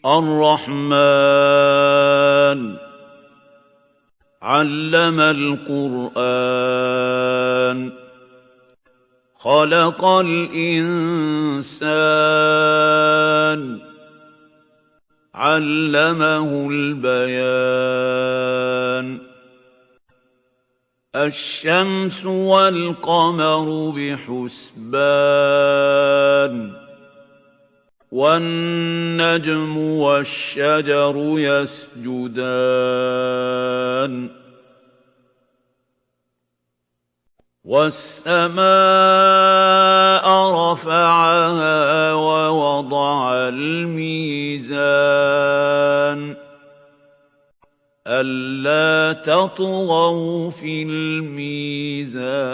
الرحمن علم القرآن خلق الإنسان علمه البيان الشمس والقمر بحسبان والنجم والشجر يسجدان والسماء رفعها ووضع الميزان ألا تطغوا في الميزان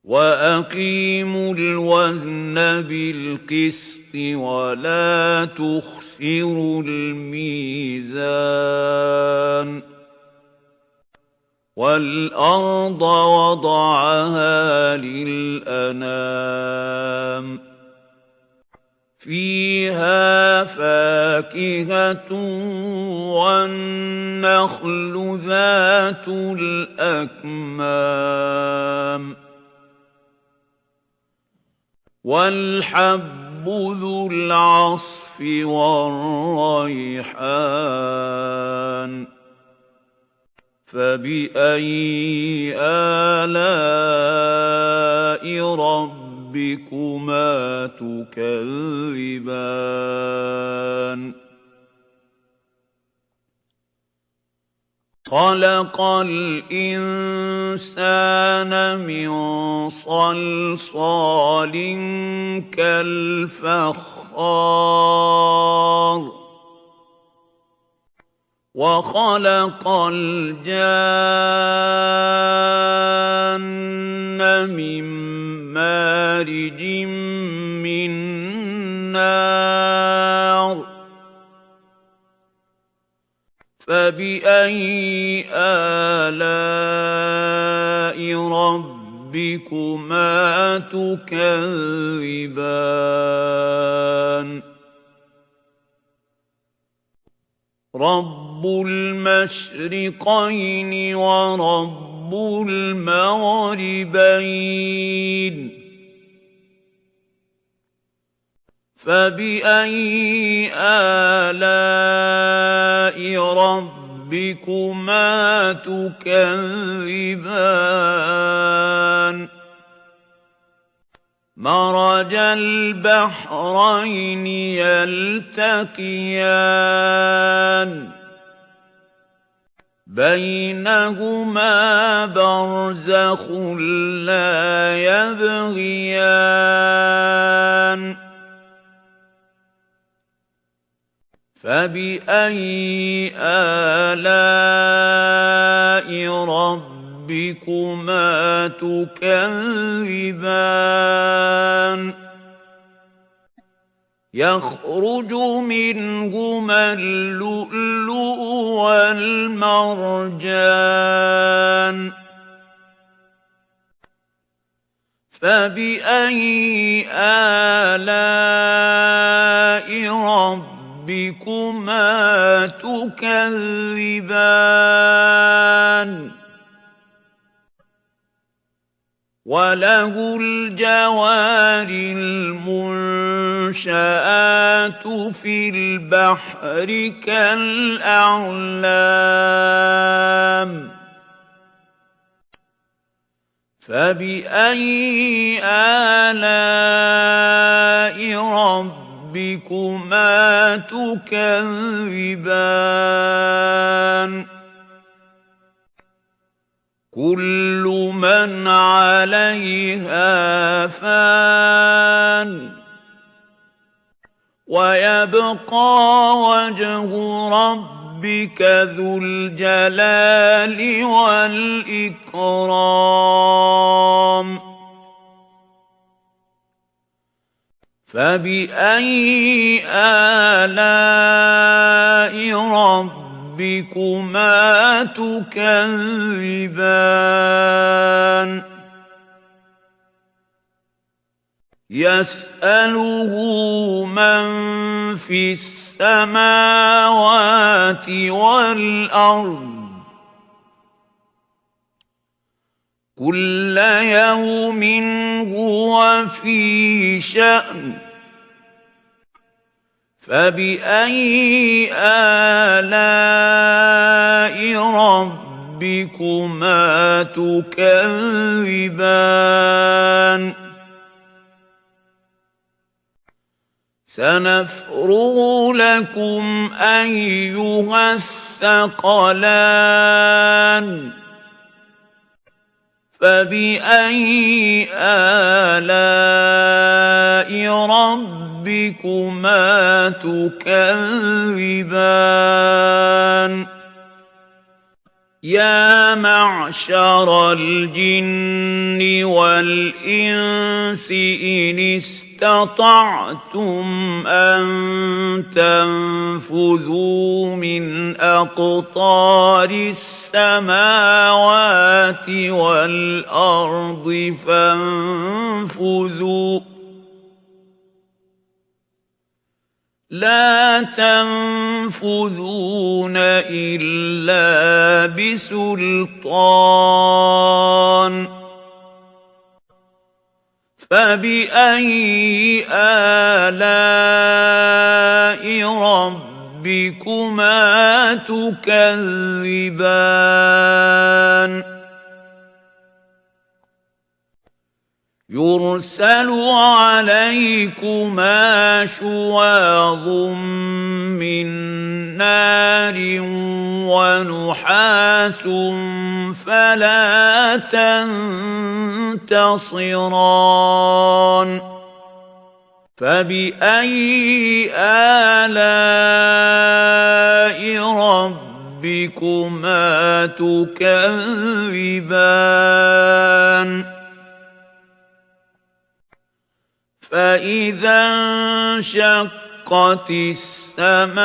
وأقيموا الوزن بالقسط ولا تخسروا الميزان والأرض وضعها للأنام فيها فاكهة والنخل ذات الأكمام والحب ذو العصف والريحان فبأي آلاء ربكما تكذبان خلق الإنسان من صلصال كالفخار وخلق الجان من مارج من نار فبأي آلاء ربكما تكذبان رب المشرقين ورب المغربين فبأي آلاء ربكما تكذبان مرج البحرين يلتقيان بينهما برزخ لا يبغيان فبأي آلاء ربكما تكذبان يخرج منهما اللؤلؤ والمرجان فبأي آلاء ربكما تكذبان وله الجوار المنشآت في البحر كالأعلام فبأي آلاء ربكما تكذبان كل من عليها فان ويبقى وجه ربك ذو الجلال والإكرام فبأي آلاء ربكما تكذبان؟ يسأله من في السماوات والأرض كل يوم هو في شأن فبأي آلاء ربكما تكذبان سنفرغ لكم أيها الثقلان فبأي آلاء ربكما تكذبان يا معشر الجن والإنس إن استطعتم أن تنفذوا من أقطار السماوات والأرض فانفذوا لا تنفذون إلا بسلطان فبأي آلاء ربكما تكذبان يرسل عليكما شواظ من نار ونحاس فلا تنتصران فبأي آلاء ربكما تكذبان فإذا انشقت السماء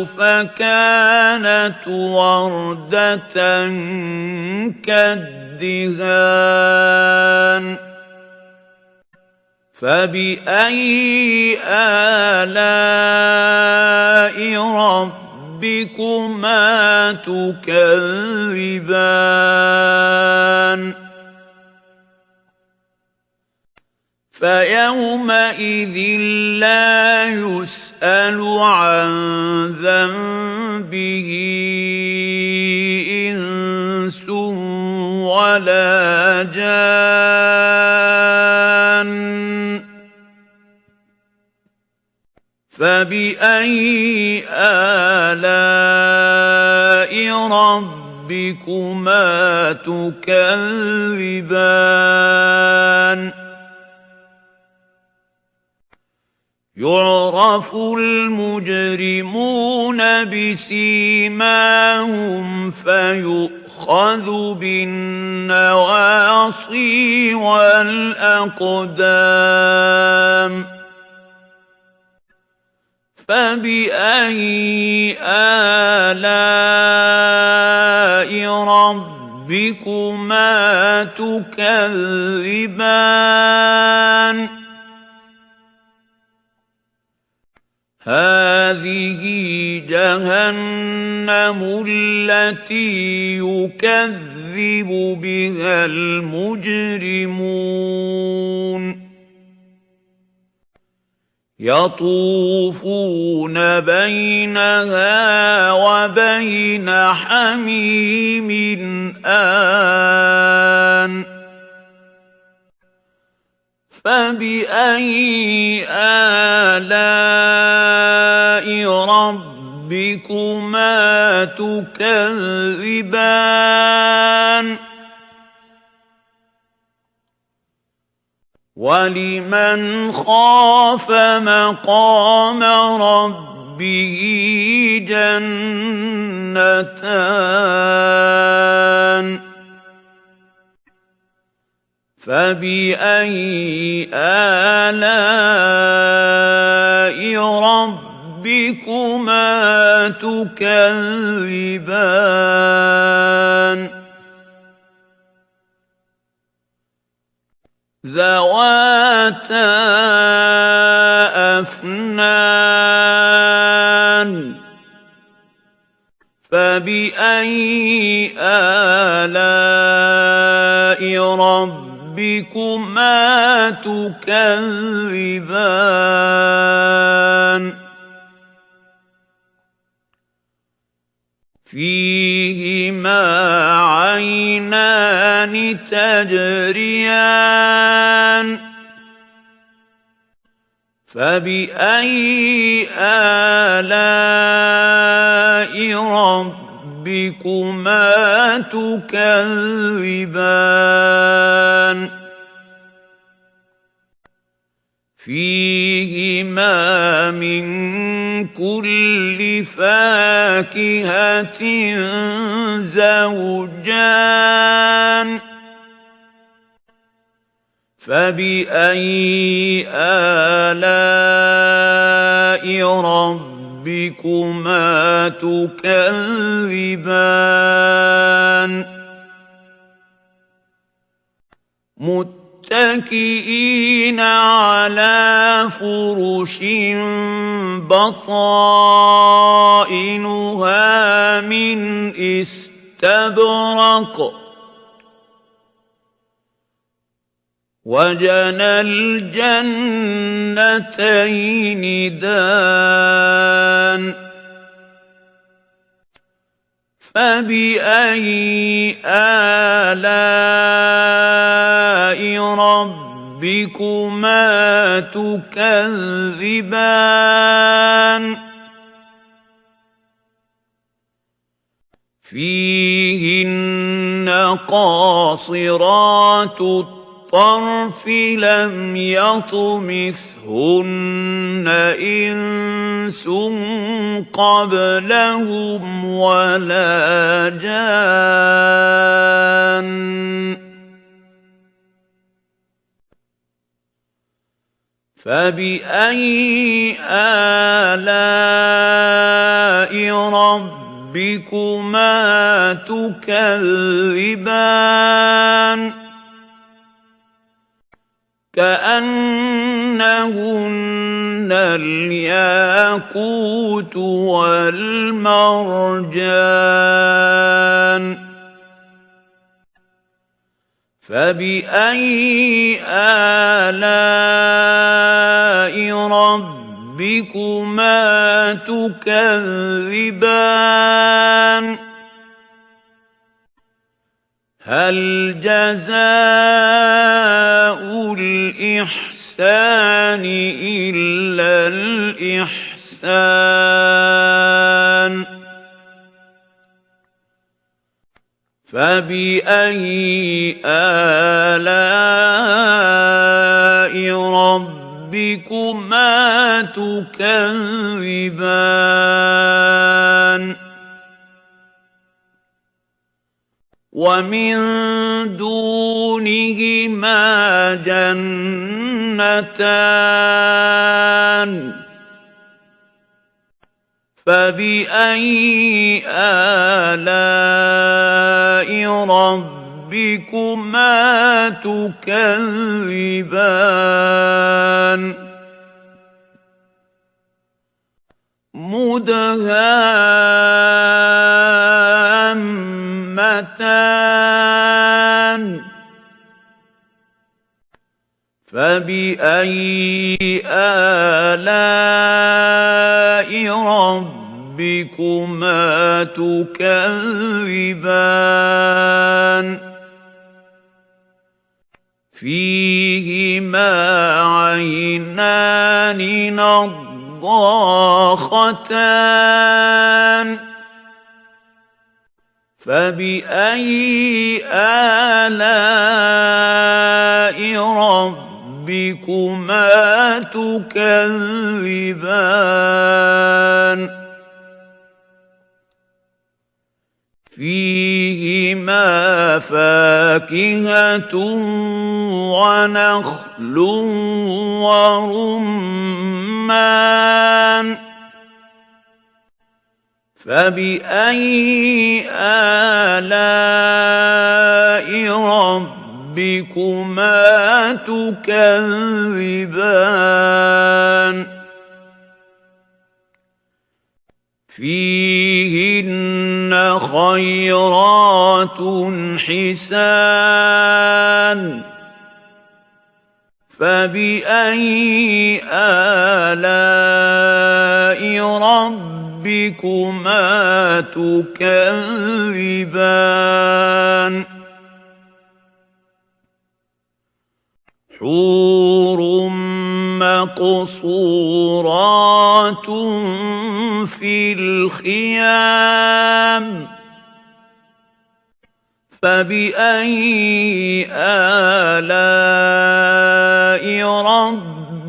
فكانت وردة كالدهان فبأي آلاء ربكما تكذبان فيومئذ لا يسأل عن ذنبه إنس ولا جان فبأي آلاء ربكما تكذبان يعرف المجرمون بسيماهم فيؤخذ بالنواصي والأقدام فبأي آلاء ربكما تكذبان هذه جهنم التي يكذب بها المجرمون يطوفون بينها وبين حميم آن فبأي آلاء ربكما تكذبان ولمن خاف مقام ربه جنتان فبأي آلاء ربكما تكذبان ذَوَاتَا أَفْنَانٍ فَبِأَيِّ آلَاءِ رَبِّكُمَا تُكَذِّبَانِ فِيهِمَا عَيْنَانِ تَجْرِيَانِ فَبِأَيِّ آلَاءِ رَبِّكُمَا تُكَذِّبَانِ فِيهِمَا مِن كُلِّ فَاكِهَةٍ زَوْجَانِ فَبِأَيِّ آلَاءِ رَبِّكُمَا تُكَذِّبَانِ مُتَّكِئِينَ عَلَىٰ فُرُشٍ بَطَائِنُهَا مِنْ إِسْتَبْرَقٍ وَجَنَى الْجَنَّتَيْنِ دَانٍ فَبِأَيِّ آلَاءِ رَبِّكُمَا تُكَذِّبَانِ فِيهِنَّ قَاصِرَاتُ الطَّرْفِ لَمْ يَطْمِثْهُنَّ إِنسٌ قَبْلَهُمْ وَلَا جَانٌّ فَبِأَيِّ آلَاءِ رَبِّكُمَا تُكَذِّبَانِ كَأَنَّهُنَّ الْيَاقُوتُ وَالْمَرْجَانُ فَبِأَيِّ آلَاءِ رَبِّكُمَا تُكَذِّبَانِ هَلْ جَزَاءُ الْإِحْسَانِ إِلَّا الْإِحْسَانُ فَبِأَيِّ آلَاءِ رَبِّكُمَا تُكَذِّبَانِ وَمِن دُونِهِمَا جَنَّتَانِ فَبِأَيِّ آلَاءِ رَبِّكُمَا تُكَذِّبَانِ مُدْهَامَّتَانِ فَبِأَيِّ آلَاءِ رَبِّكُمَا تُكَذِّبَانِ فِيهِمَا عَيْنَانِ نَضَّاخَتَانِ فَبِأَيِّ آلَاءِ رَبِّكُمَا تُكَذِّبَانِ فِيهِمَا فَاكِهَةٌ وَنَخْلٌ وَرُمَّانٌ فَبِأَيِّ آلَاءِ رَبِّكُمَا ربكما تكذبان فيهن خيرات حسان فبأي آلاء ربكما تكذبان حور مقصورات في الخيام فبأي آلاء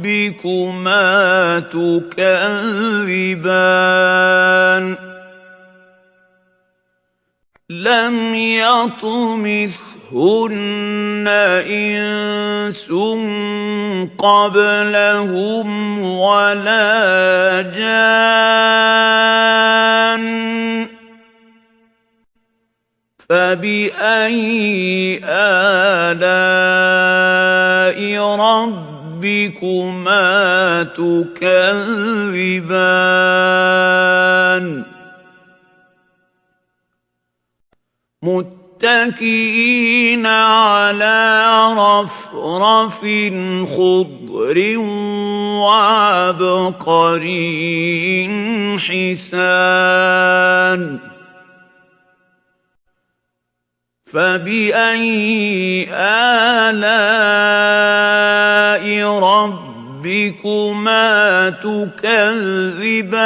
ربكما تكذبان لم يطمثهن إنس قبلهم ولا جان فبأي آلاء ربكما تكذبان متكئين على رفرف خضر وعبقري حسان فبأي آلاء ربكما تكذبان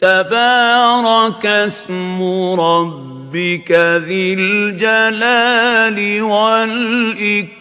تبارك اسم ربك ذي الجلال والإكرام